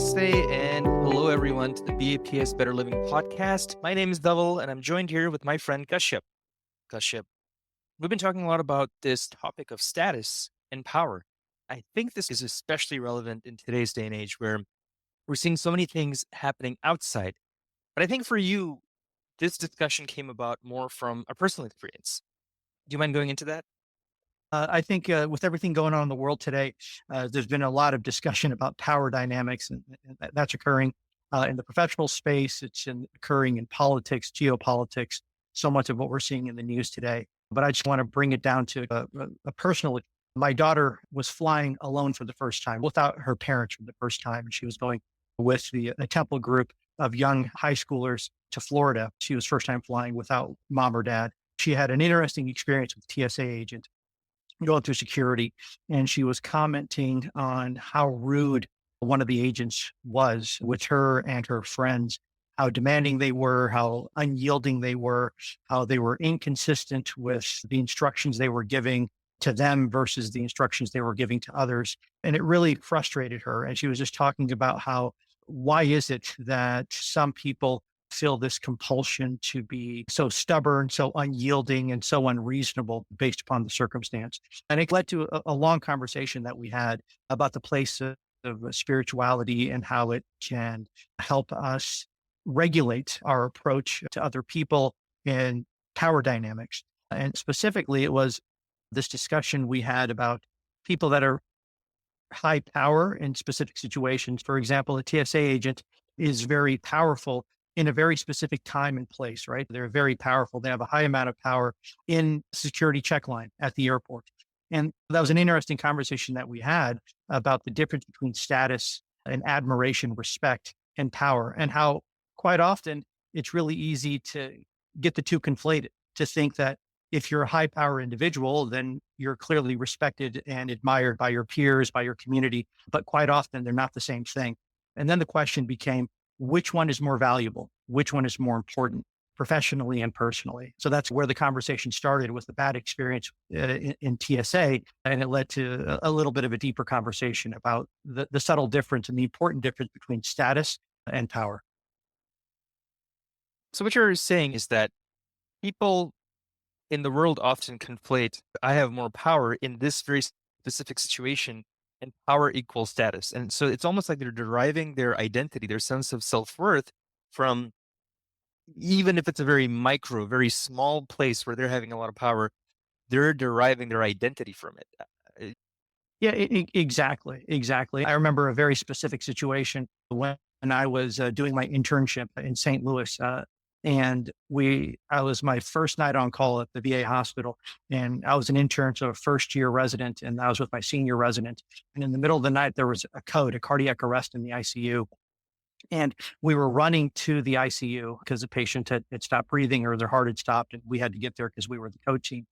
Namaste and hello everyone to the BAPS Better Living podcast. My name is Dhaval and I'm joined here with my friend Kashyap. Kashyap, we've been talking a lot about this topic of status and power. I think this is especially relevant in today's day and age where we're seeing so many things happening outside. But I think for you, this discussion came about more from a personal experience. Do you mind going into that? I think with everything going on in the world today, there's been a lot of discussion about power dynamics, and that's occurring in the professional space. Occurring in politics, geopolitics. So much of what we're seeing in the news today. But I just want to bring it down to a personal. My daughter was flying alone for the first time, without her parents for the first time, and she was going with a temple group of young high schoolers to Florida. She was first time flying without mom or dad. She had an interesting experience with TSA agent going through security, and she was commenting on how rude one of the agents was with her and her friends, how demanding they were, how unyielding they were, how they were inconsistent with the instructions they were giving to them versus the instructions they were giving to others. And it really frustrated her. And she was just talking about how, why is it that some people feel this compulsion to be so stubborn, so unyielding, and so unreasonable based upon the circumstance. And it led to a long conversation that we had about the place of spirituality and how it can help us regulate our approach to other people and power dynamics. And specifically, it was this discussion we had about people that are high power in specific situations. For example, a TSA agent is very powerful in a very specific time and place, right? They're very powerful. They have a high amount of power in security check line at the airport. And that was an interesting conversation that we had about the difference between status and admiration, respect, and power, and how quite often it's really easy to get the two conflated, to think that if you're a high power individual, then you're clearly respected and admired by your peers, by your community. But quite often they're not the same thing. And then the question became, which one is more valuable? Which one is more important professionally and personally? So that's where the conversation started, with the bad experience in TSA. And it led to a little bit of a deeper conversation about the subtle difference and the important difference between status and power. So what you're saying is that people in the world often conflate, I have more power in this very specific situation, and power equals status. And so it's almost like they're deriving their identity, their sense of self-worth from, even if it's a very micro, very small place where they're having a lot of power, they're deriving their identity from it. Yeah, exactly. Exactly. I remember a very specific situation when I was doing my internship in St. Louis. I was my first night on call at the VA hospital, and I was an intern, so a first year resident, and I was with my senior resident. And in the middle of the night, there was a cardiac arrest in the ICU. And we were running to the ICU because the patient had stopped breathing or their heart had stopped. And we had to get there because we were the code team.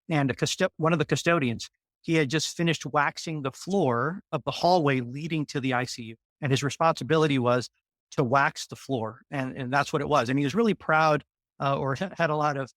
And one of the custodians, he had just finished waxing the floor of the hallway leading to the ICU. And his responsibility was to wax the floor. And that's what it was. And he was really proud, or had a lot of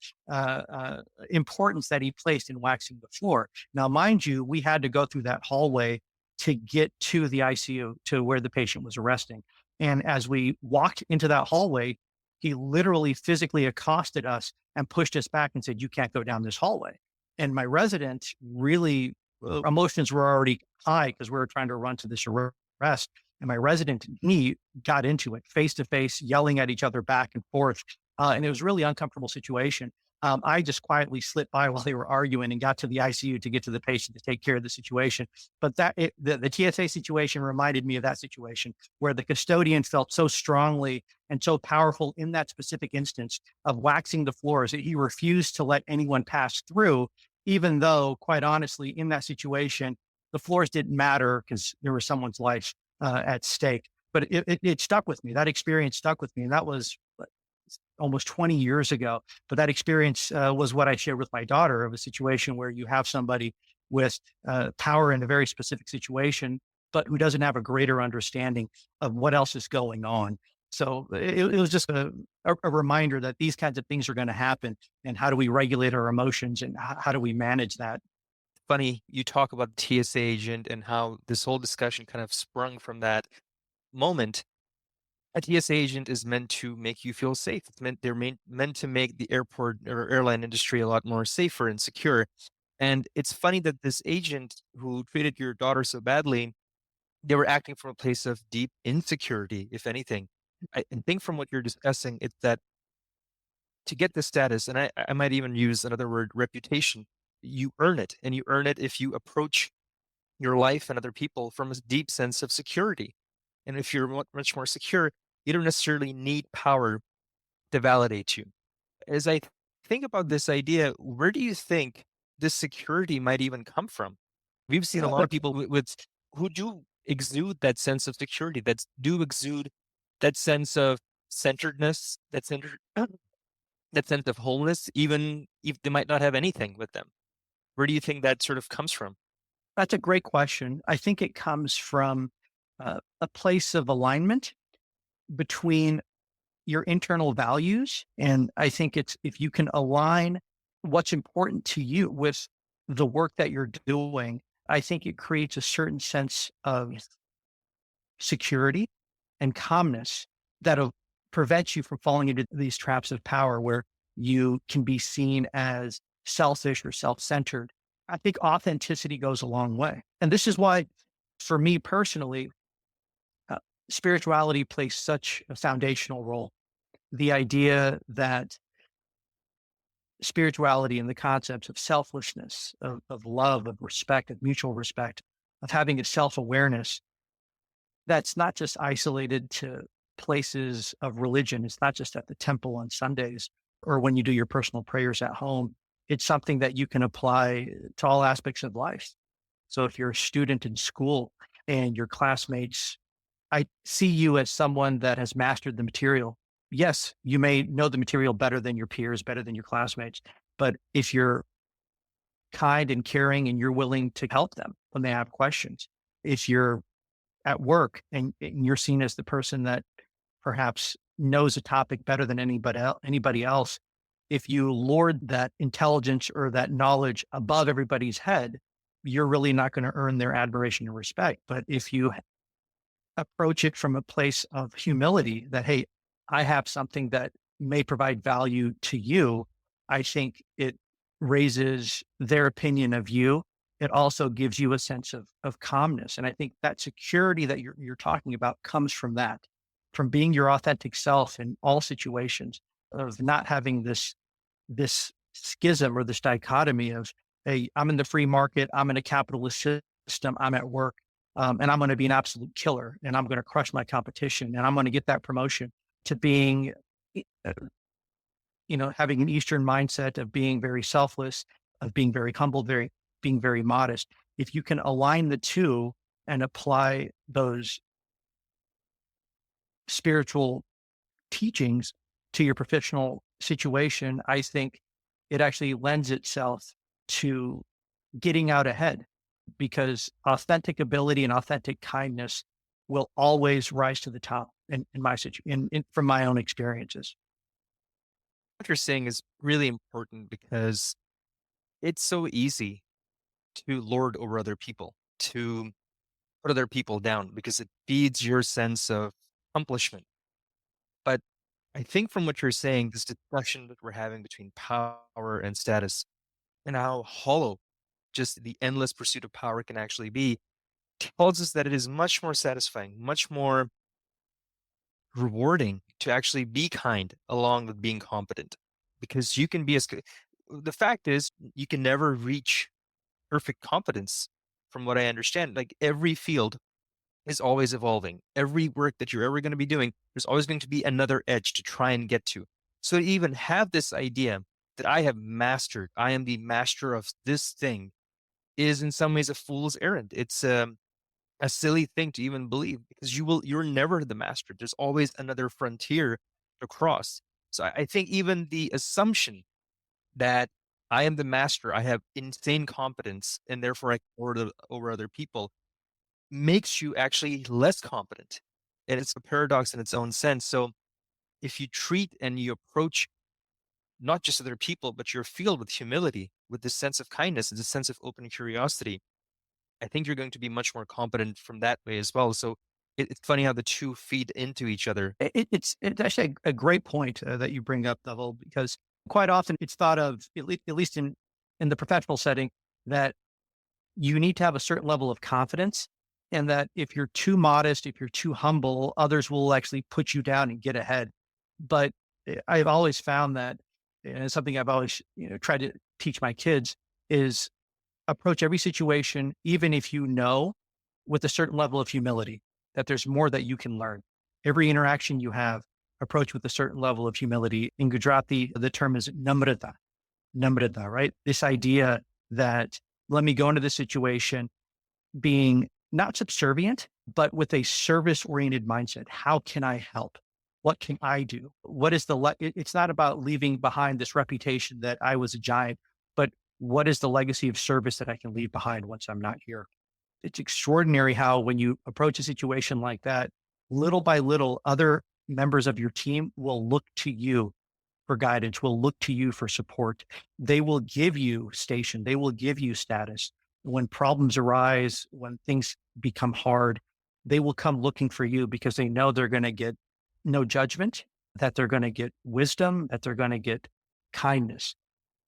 importance that he placed in waxing the floor. Now, mind you, we had to go through that hallway to get to the ICU, to where the patient was resting. And as we walked into that hallway, he literally physically accosted us and pushed us back and said, "You can't go down this hallway." And my resident really, emotions were already high because we were trying to run to this arrest. And my resident and he got into it face to face, yelling at each other back and forth. And it was a really uncomfortable situation. I just quietly slipped by while they were arguing and got to the ICU to get to the patient to take care of the situation. But the TSA situation reminded me of that situation where the custodian felt so strongly and so powerful in that specific instance of waxing the floors that he refused to let anyone pass through, even though, quite honestly, in that situation, the floors didn't matter because there was someone's life at stake. But it stuck with me. That experience stuck with me. And that was almost 20 years ago. But that experience was what I shared with my daughter, of a situation where you have somebody with power in a very specific situation, but who doesn't have a greater understanding of what else is going on. So it was just a reminder that these kinds of things are going to happen, and how do we regulate our emotions, and how do we manage that? Funny, you talk about the TSA agent and how this whole discussion kind of sprung from that. moment, a TSA agent is meant to make you feel safe. They're meant to make the airport or airline industry a lot more safer and secure. And it's funny that this agent who treated your daughter so badly, they were acting from a place of deep insecurity, if anything. I think from what you're discussing, it's that to get the status, and I might even use another word, reputation, you earn it. And you earn it if you approach your life and other people from a deep sense of security. And if you're much more secure, you don't necessarily need power to validate you. As I think about this idea, where do you think this security might even come from? We've seen a lot of Look, people with who do exude that sense of security, that do exude that sense of centeredness, that sense of wholeness, even if they might not have anything with them. Where do you think that sort of comes from? that's a great question. I think it comes from a place of alignment between your internal values. And I think it's if you can align what's important to you with the work that you're doing, I think it creates a certain sense of security and calmness that'll prevent you from falling into these traps of power where you can be seen as selfish or self centered. I think authenticity goes a long way. And this is why, for me personally, uh, spirituality plays such a foundational role. The idea that spirituality and the concepts of selflessness, of love, of respect, of mutual respect, of having a self awareness that's not just isolated to places of religion. It's not just at the temple on Sundays or when you do your personal prayers at home. It's something that you can apply to all aspects of life. So if you're a student in school and your classmates, I see you as someone that has mastered the material. Yes, you may know the material better than your peers, better than your classmates. But if you're kind and caring and you're willing to help them when they have questions, if you're at work and you're seen as the person that perhaps knows a topic better than anybody else, if you lord that intelligence or that knowledge above everybody's head, you're really not going to earn their admiration and respect. But if you approach it from a place of humility that, hey, I have something that may provide value to you, I think it raises their opinion of you. It also gives you a sense of calmness. And I think that security that you're talking about comes from that, from being your authentic self in all situations, of not having this schism or this dichotomy of, hey, I'm in the free market, I'm in a capitalist system, I'm at work, and I'm going to be an absolute killer, and I'm going to crush my competition, and I'm going to get that promotion. To being, uh, having an Eastern mindset of being very selfless, of being very humble, being very modest. If you can align the two and apply those spiritual teachings to your professional situation, I think it actually lends itself to getting out ahead because authentic ability and authentic kindness will always rise to the top in my situation, from my own experiences. What you're saying is really important because it's so easy to lord over other people, to put other people down because it feeds your sense of accomplishment. But I think from what you're saying, this discussion that we're having between power and status and how hollow just the endless pursuit of power can actually be tells us that it is much more satisfying, much more rewarding to actually be kind along with being competent because you can be the fact is you can never reach perfect competence from what I understand. Like every field is always evolving. Every work that you're ever going to be doing, there's always going to be another edge to try and get to. So to even have this idea that I have mastered, I am the master of this thing is in some ways a fool's errand. It's a silly thing to even believe because you're never the master. There's always another frontier to cross. So I think even the assumption that I am the master, I have insane competence, and therefore I can over other people makes you actually less competent. And it's a paradox in its own sense. So if you treat and you approach not just other people, but your field with humility, with this sense of kindness and this sense of open curiosity, I think you're going to be much more competent from that way as well. So It's funny how the two feed into each other. It's actually a great point that you bring up, Double, because quite often it's thought of, at least in the professional setting, that you need to have a certain level of confidence, and that if you're too modest, if you're too humble, others will actually put you down and get ahead. But I've always found that, and it's something I've always tried to teach my kids, is approach every situation, even if you know, with a certain level of humility, that there's more that you can learn. Every interaction you have, approach with a certain level of humility. In Gujarati, the term is namrata, right? This idea that, let me go into this situation being not subservient, but with a service oriented mindset. How can I help? What can I do? What is it's not about leaving behind this reputation that I was a giant, but what is the legacy of service that I can leave behind once I'm not here? It's extraordinary how, when you approach a situation like that, little by little, other members of your team will look to you for guidance, will look to you for support. They will give you station, they will give you status. When problems arise, when things become hard, they will come looking for you because they know they're going to get no judgment, that they're going to get wisdom, that they're going to get kindness.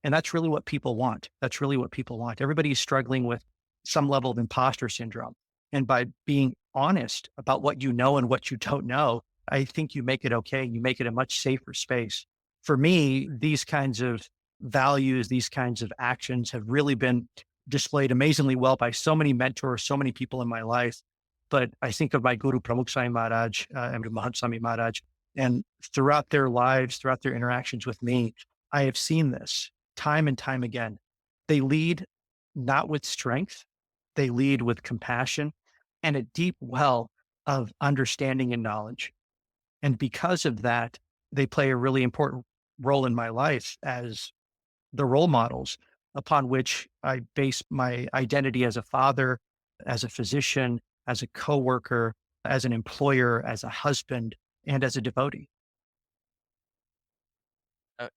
And that's really what people want. That's really what people want. Everybody's struggling with some level of imposter syndrome. And by being honest about what you know and what you don't know, I think you make it okay. You make it a much safer space. For me, these kinds of values, these kinds of actions have really been displayed amazingly well by so many mentors, so many people in my life. But I think of my guru, Pramukh Swami Maharaj, and Mahant Swami Maharaj, and throughout their lives, throughout their interactions with me, I have seen this time and time again. They lead not with strength, they lead with compassion and a deep well of understanding and knowledge. And because of that, they play a really important role in my life as the role models upon which I base my identity as a father, as a physician, as a coworker, as an employer, as a husband, and as a devotee. Uh,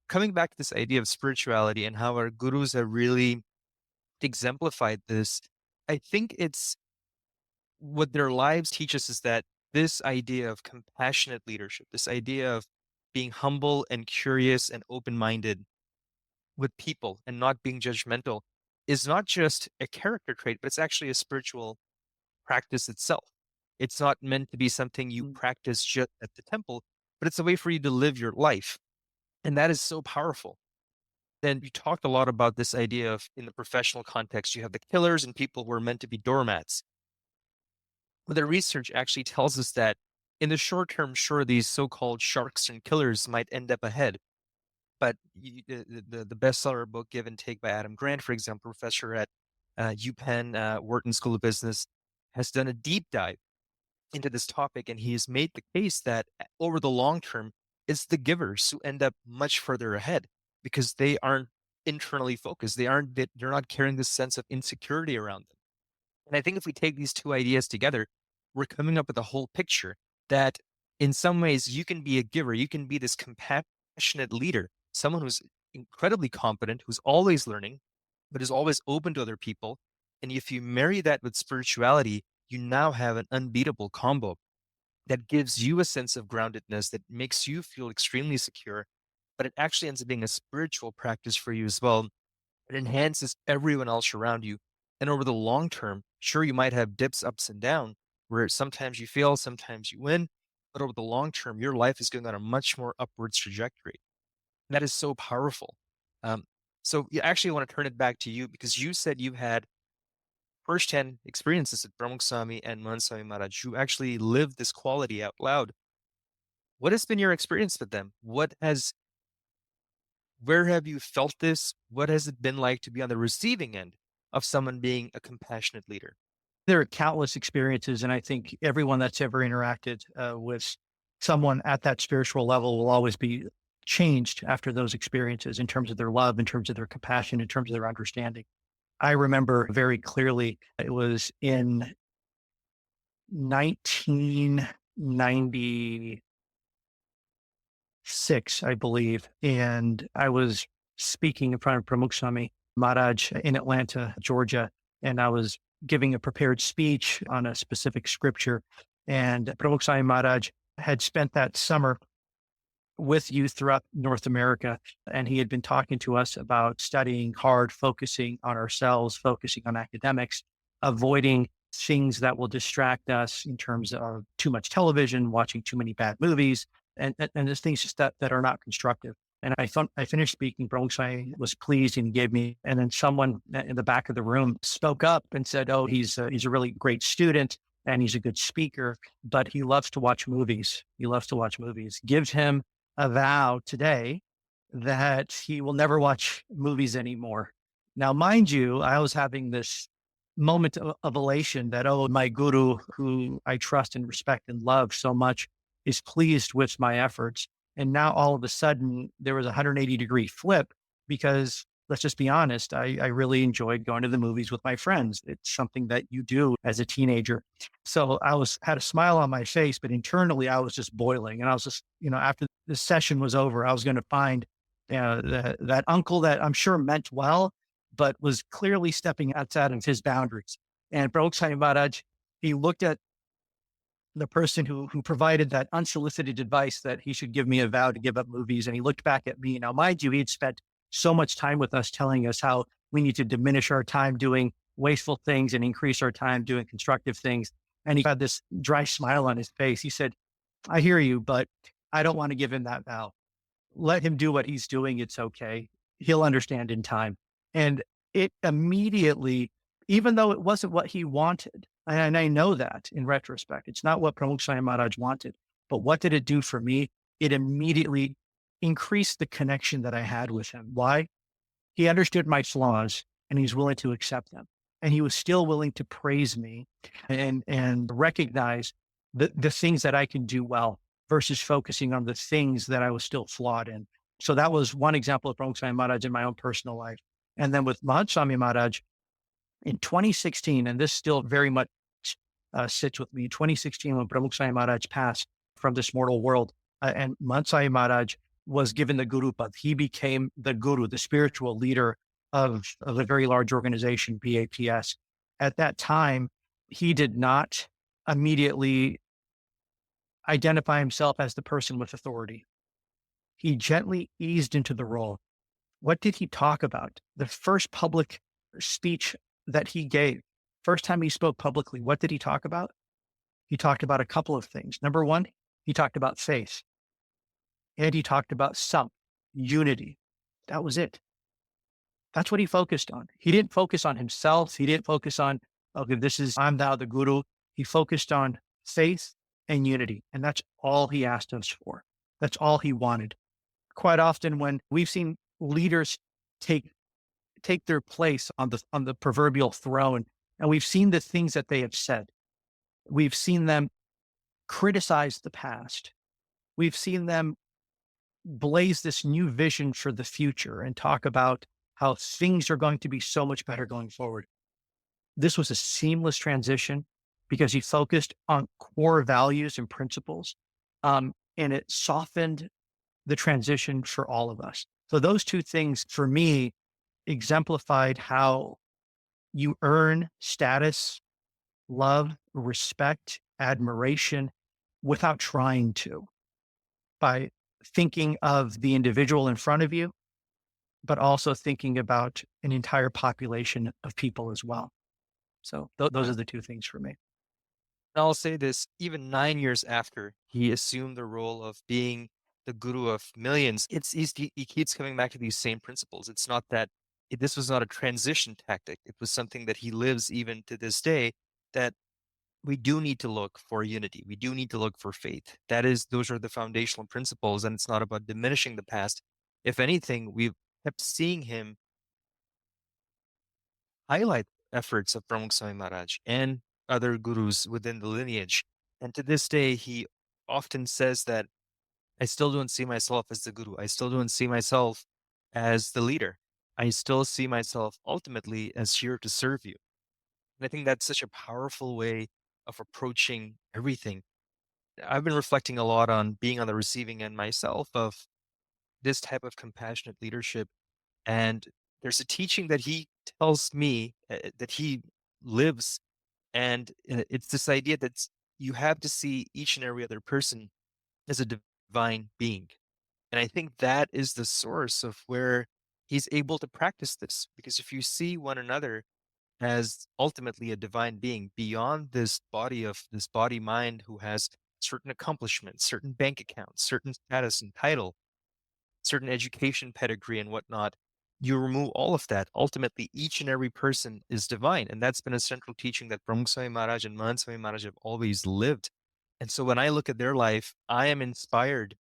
Coming back to this idea of spirituality and how our gurus have really exemplified this, I think it's what their lives teach us is that this idea of compassionate leadership, this idea of being humble and curious and open minded with people and not being judgmental is not just a character trait, but it's actually a spiritual practice itself. It's not meant to be something you Mm. practice just at the temple, but it's a way for you to live your life. And that is so powerful. Then you talked a lot about this idea of, in the professional context, you have the killers and people who are meant to be doormats. But the research actually tells us that in the short term, sure, these so-called sharks and killers might end up ahead. But the bestseller book Give and Take by Adam Grant, for example, professor at UPenn Wharton School of Business, has done a deep dive into this topic, and he has made the case that over the long term, it's the givers who end up much further ahead because they aren't internally focused. They're not carrying this sense of insecurity around them. And I think if we take these two ideas together, we're coming up with a whole picture that in some ways you can be a giver, you can be this compassionate leader, someone who's incredibly competent, who's always learning, but is always open to other people. And if you marry that with spirituality, you now have an unbeatable combo that gives you a sense of groundedness that makes you feel extremely secure, but it actually ends up being a spiritual practice for you as well. It enhances everyone else around you. And over the long term, sure, you might have dips, ups and downs, where sometimes you fail, sometimes you win. But over the long term, your life is going on a much more upwards trajectory. And that is so powerful. Um, so you actually want to turn it back to you because you said you had firsthand experiences at Pramukh Swami and Mahant Swami Maharaj. You actually lived this quality out loud. What has been your experience with them? Where have you felt this? What has it been like to be on the receiving end of someone being a compassionate leader? There are countless experiences, and I think everyone that's ever interacted with someone at that spiritual level will always be changed after those experiences in terms of their love, in terms of their compassion, in terms of their understanding. I remember very clearly it was in 1996, I believe, and I was speaking in front of Pramukh Swami Maharaj in Atlanta, Georgia, and I was giving a prepared speech on a specific scripture. And Pramukh Swami Maharaj had spent that summer with youth throughout North America. And he had been talking to us about studying hard, focusing on ourselves, focusing on academics, avoiding things that will distract us in terms of too much television, watching too many bad movies, and there's things just that are not constructive. And I thought I finished speaking. Pramukh was pleased and gave me. And then someone in the back of the room spoke up and said, "Oh, he's a really great student and he's a good speaker, but he loves to watch movies. He loves to watch movies. Give him a vow today that he will never watch movies anymore." Now, mind you, I was having this moment of elation that, oh, my guru, who I trust and respect and love so much, is pleased with my efforts. And now all of a sudden, there was a 180-degree flip because let's just be honest, I really enjoyed going to the movies with my friends. It's something that you do as a teenager. So had a smile on my face, but internally I was just boiling. And I was just, after the session was over, I was going to find that uncle that I'm sure meant well, but was clearly stepping outside of his boundaries. And Pramukh Maharaj, he looked at the person who provided that unsolicited advice that he should give me a vow to give up movies. And he looked back at me. Now, mind you, he had spent so much time with us telling us how we need to diminish our time doing wasteful things and increase our time doing constructive things. And he had this dry smile on his face. He said, "I hear you, but I don't want to give him that vow. Let him do what he's doing. It's okay. He'll understand in time." And it immediately, even though it wasn't what he wanted, and I know that in retrospect, it's not what Pramukh Swami Maharaj wanted, but what did it do for me? It immediately increased the connection that I had with him. Why? He understood my flaws and he's willing to accept them. And he was still willing to praise me and recognize the things that I can do well versus focusing on the things that I was still flawed in. So that was one example of Pramukh Swami Maharaj in my own personal life. And then with Mahant Swami Maharaj in 2016, and this still very much sits with me, 2016, when Pramukh Swami Maharaj passed from this mortal world, and Mahant Swami Maharaj was given the Guru Pad. He became the Guru, the spiritual leader of a very large organization, BAPS. At that time, he did not immediately identify himself as the person with authority. He gently eased into the role. What did he talk about? The first public speech that he gave, first time he spoke publicly, what did he talk about? He talked about a couple of things. Number one, he talked about faith and he talked about self, unity. That was it. That's what he focused on. He didn't focus on himself. He didn't focus on, okay, I'm now the guru. He focused on faith and unity. And that's all he asked us for. That's all he wanted. Quite often when we've seen leaders take their place on the proverbial throne, and we've seen the things that they have said. We've seen them criticize the past. We've seen them blaze this new vision for the future and talk about how things are going to be so much better going forward. This was a seamless transition because he focused on core values and principles, and it softened the transition for all of us. So those two things for me exemplified how you earn status, love, respect, admiration without trying to, by thinking of the individual in front of you, but also thinking about an entire population of people as well. So those are the two things for me. And I'll say this, even 9 years after he assumed the role of being the guru of millions, he keeps coming back to these same principles. It's not that this was not a transition tactic. It was something that he lives even to this day, that we do need to look for unity. We do need to look for faith. Those are the foundational principles, and it's not about diminishing the past. If anything, we've kept seeing him highlight efforts of Pramukh Swami Maharaj and other gurus within the lineage. And to this day, he often says that I still don't see myself as the guru. I still don't see myself as the leader. I still see myself ultimately as here to serve you. And I think that's such a powerful way of approaching everything. I've been reflecting a lot on being on the receiving end myself of this type of compassionate leadership. And there's a teaching that he tells me that he lives. And it's this idea that you have to see each and every other person as a divine being. And I think that is the source of where he's able to practice this. Because if you see one another as ultimately a divine being beyond this body mind who has certain accomplishments, certain bank accounts, certain status and title, certain education pedigree and whatnot, you remove all of that. Ultimately, each and every person is divine. And that's been a central teaching that Pramukh Swami Maharaj and Mahant Swami Maharaj have always lived. And so when I look at their life, I am inspired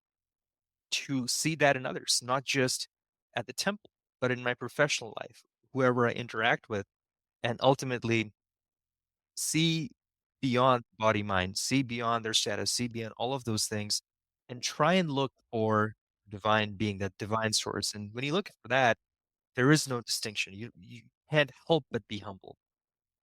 to see that in others, not just at the temple, but in my professional life, whoever I interact with, and ultimately see beyond body mind, see beyond their status, see beyond all of those things, and try and look for divine being, that divine source. And when you look for that, there is no distinction. You can't help but be humble.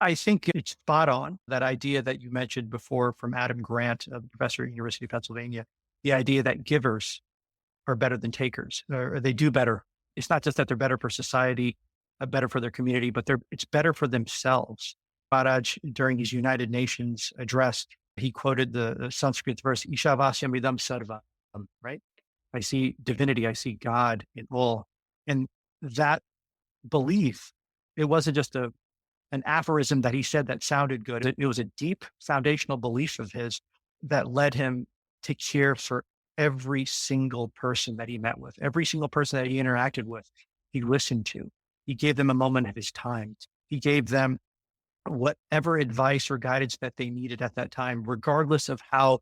I think it's spot on. That idea that you mentioned before from Adam Grant, a professor at the University of Pennsylvania, the idea that givers are better than takers, or they do better. It's not just that they're better for society, better for their community, but it's better for themselves. Maharaj, during his United Nations address, he quoted the Sanskrit verse, Ishavasyam idam sarva, right? I see divinity, I see God in all. And that belief, it wasn't just an aphorism that he said that sounded good. It was a deep foundational belief of his that led him to care for every single person that he met with, every single person that he interacted with, he listened to. He gave them a moment of his time. He gave them whatever advice or guidance that they needed at that time, regardless of how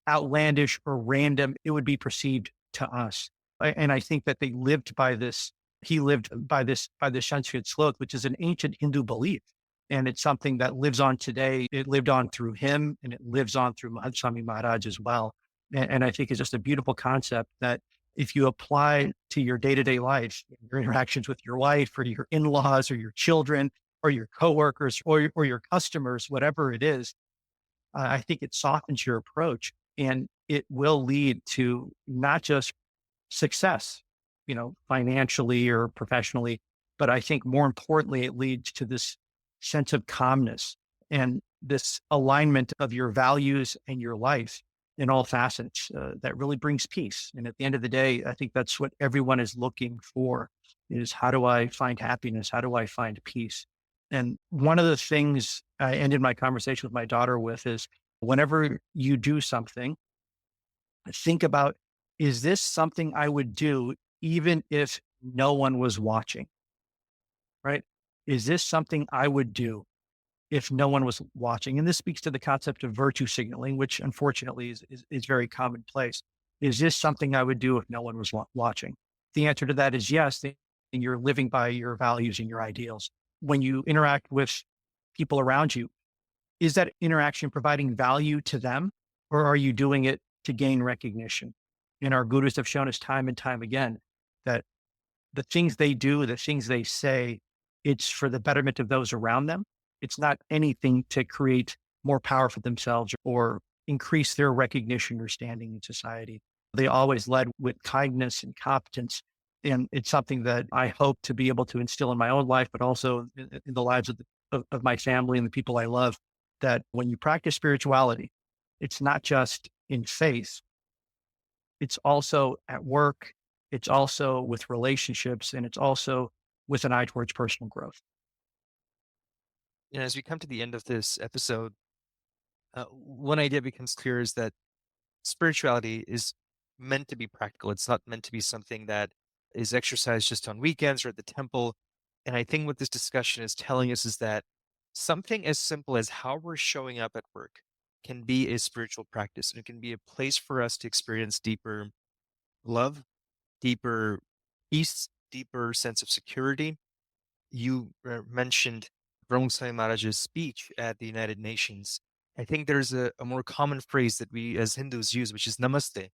outlandish or random it would be perceived to us. And I think that they lived by this. He lived by this Sanskrit slok, which is an ancient Hindu belief. And it's something that lives on today. It lived on through him and it lives on through Mahant Swami Maharaj as well. And I think it's just a beautiful concept that if you apply to your day-to-day life, your interactions with your wife or your in-laws or your children or your coworkers or your customers, whatever it is, I think it softens your approach and it will lead to not just success, financially or professionally, but I think more importantly, it leads to this sense of calmness and this alignment of your values and your life in all facets that really brings peace. And at the end of the day, I think that's what everyone is looking for is how do I find happiness? How do I find peace? And one of the things I ended my conversation with my daughter with is whenever you do something, think about, is this something I would do even if no one was watching, right? Is this something I would do if no one was watching? And this speaks to the concept of virtue signaling, which unfortunately is very commonplace. Is this something I would do if no one was watching? The answer to that is yes. Then you're living by your values and your ideals. When you interact with people around you, is that interaction providing value to them or are you doing it to gain recognition? And our gurus have shown us time and time again that the things they do, the things they say, it's for the betterment of those around them. It's not anything to create more power for themselves or increase their recognition or standing in society. They always led with kindness and competence. And it's something that I hope to be able to instill in my own life, but also in the lives of my family and the people I love, that when you practice spirituality, it's not just in faith, it's also at work, it's also with relationships, and it's also with an eye towards personal growth. And as we come to the end of this episode, one idea becomes clear is that spirituality is meant to be practical. It's not meant to be something that is exercised just on weekends or at the temple. And I think what this discussion is telling us is that something as simple as how we're showing up at work can be a spiritual practice. And it can be a place for us to experience deeper love, deeper peace, deeper sense of security. You mentioned Pramukh Swami Maharaj's speech at the United Nations. I think there's a more common phrase that we as Hindus use, which is namaste.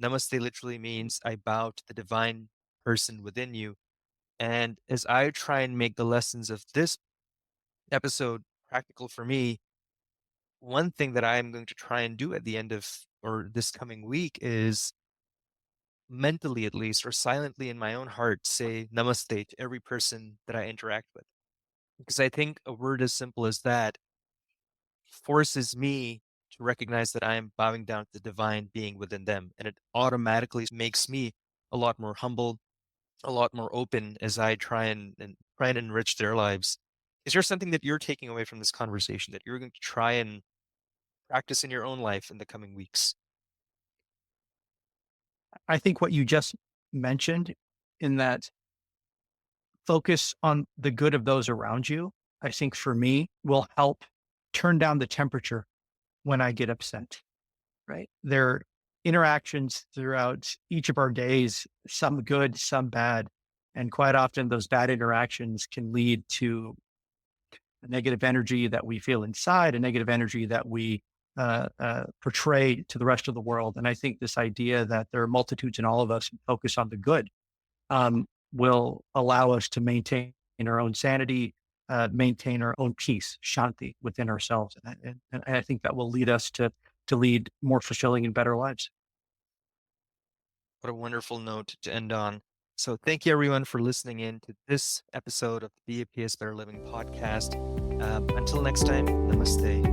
Namaste literally means I bow to the divine person within you. And as I try and make the lessons of this episode practical for me, one thing that I am going to try and do at the end of or this coming week is mentally at least or silently in my own heart say namaste to every person that I interact with. Because I think a word as simple as that forces me to recognize that I am bowing down to the divine being within them. And it automatically makes me a lot more humble, a lot more open as I try and enrich their lives. Is there something that you're taking away from this conversation that you're going to try and practice in your own life in the coming weeks? I think what you just mentioned in that focus on the good of those around you, I think for me will help turn down the temperature when I get upset, right? There are interactions throughout each of our days, some good, some bad. And quite often, those bad interactions can lead to a negative energy that we feel inside, a negative energy that we portray to the rest of the world. And I think this idea that there are multitudes in all of us who focus on the good will allow us to maintain our own sanity, maintain our own peace, shanti within ourselves. And I think that will lead us to lead more fulfilling and better lives. What a wonderful note to end on. So, thank you everyone for listening in to this episode of the BAPS Better Living podcast. Until next time, namaste.